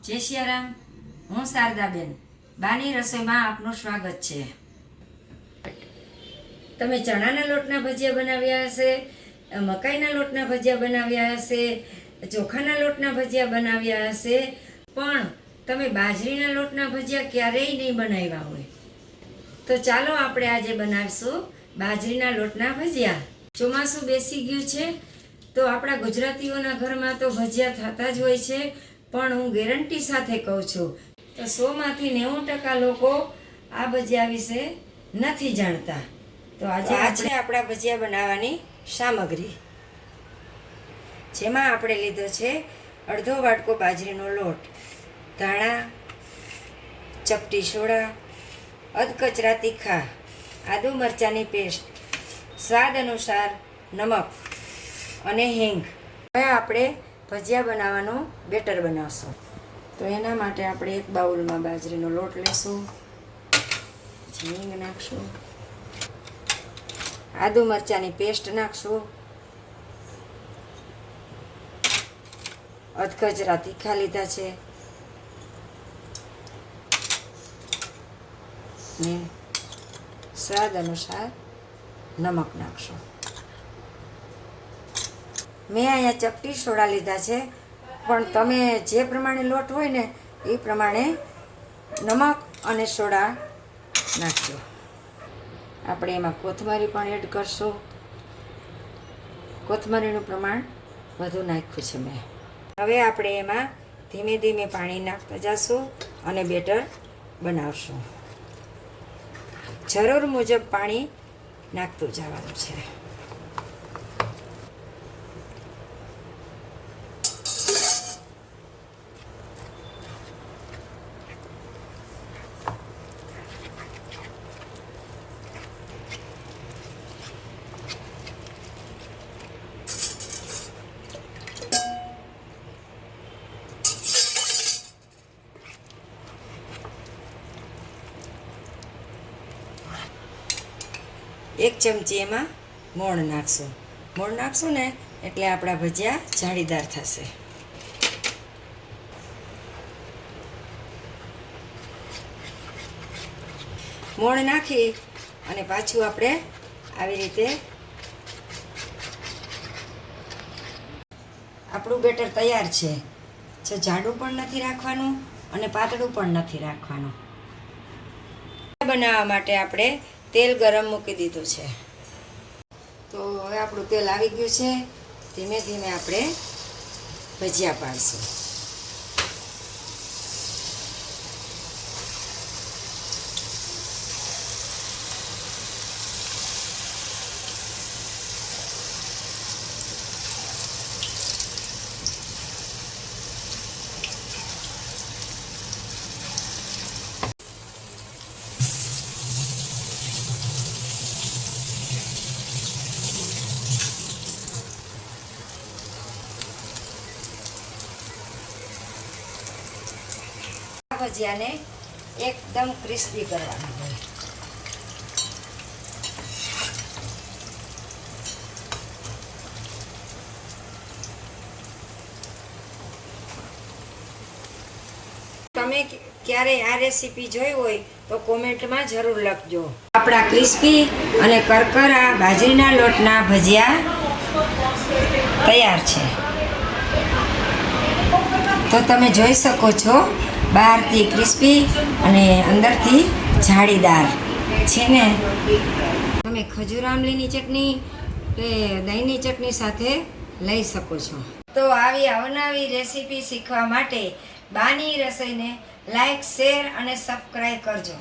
જય સિયારામ, હું શારદાબેન. બાની રસોઈમાં આપનું સ્વાગત છે. તમે ચણાના લોટના ભજીયા બનાવ્યા હશે, મકાઈના લોટના ભજીયા બનાવ્યા હશે, ચોખાના લોટના ભજીયા બનાવ્યા હશે, પણ તમે બાજરીના લોટના ભજીયા ક્યારેય નહીં બનાવ્યા હોય. તો ચાલો આપણે આજે બનાવીશું બાજરીના લોટના ભજીયા. ચોમાસું બેસી ગયું છે તો આપણા ગુજરાતીઓના ઘરમાં તો ભજીયા થતા જ હોય છે, પણ હું ગેરંટી સાથે કહું છું તો 100માંથી 90% લોકો આ ભજીયા વિશે નથી જાણતા. તો આજે આપણા ભજીયા બનાવવાની સામગ્રી, જેમાં આપણે લીધો છે અડધો વાટકો બાજરીનો લોટ, ધાણા, ચપટી સોડા, અધકચરા તીખા, આદુ મરચાંની પેસ્ટ, સ્વાદ અનુસાર નમક અને હિંગ. હવે આપણે ભજીયા બનાવવાનું બેટર બનાવશું. તો એના માટે આપણે એક બાઉલમાં બાજરીનો લોટ લઈશું, પછી હિંગ નાખશું, આદુ મરચાંની પેસ્ટ નાખશું, અધકચરા તીખા લીધા છે ને સ્વાદ અનુસાર નમક નાખશું. મેં અહીંયા ચપટી સોડા લીધા છે, પણ તમે જે પ્રમાણે લોટ હોય ને એ પ્રમાણે નમક અને સોડા નાખજો. આપણે એમાં કોથમરી પણ એડ કરશું. કોથમરીનું પ્રમાણ વધુ નાખ્યું છે મેં. હવે આપણે એમાં ધીમે ધીમે પાણી નાખતા જઈશું અને બેટર બનાવશું. જરૂર મુજબ પાણી નાખતું જવાનું છે. એક ચમચી એમાં મોણ નાખશું. મોણ નાખશું ને એટલે આપણા ભજીયા જાળીદાર થશે. મોણ નાખી અને પાછું આપણે આવી રીતે આપણું બેટર તૈયાર છે. જો જાડું પણ નથી રાખવાનું અને પાતળું પણ નથી રાખવાનું. બનાવવા માટે આપણે તેલ ગરમ મૂકી દીધું છે. તો હવે આપણું તેલ આવી ગયું છે. ધીમે ધીમે આપણે ભજીયા પાડીશું. ભજીયાને એકદમ ક્રિસ્પી કરવાના હોય. તમે ક્યારે આ રેસીપી જોઈ હોય તો કોમેન્ટમાં જરૂર લખજો. આપણા ક્રિસ્પી અને કરકરા બાજરીના લોટના ભજીયા તૈયાર છે. તો તમે જોઈ શકો છો, બહારથી ક્રિસ્પી અને અંદરથી જાળીદાર છે ને. તમે ખજૂર આમલીની ચટણી કે દહીંની ચટણી સાથે લઈ શકો છો. તો આવી અવનવી રેસીપી શીખવા માટે બાની રસોઈને લાઈક, શેર અને સબસ્ક્રાઈબ કરજો.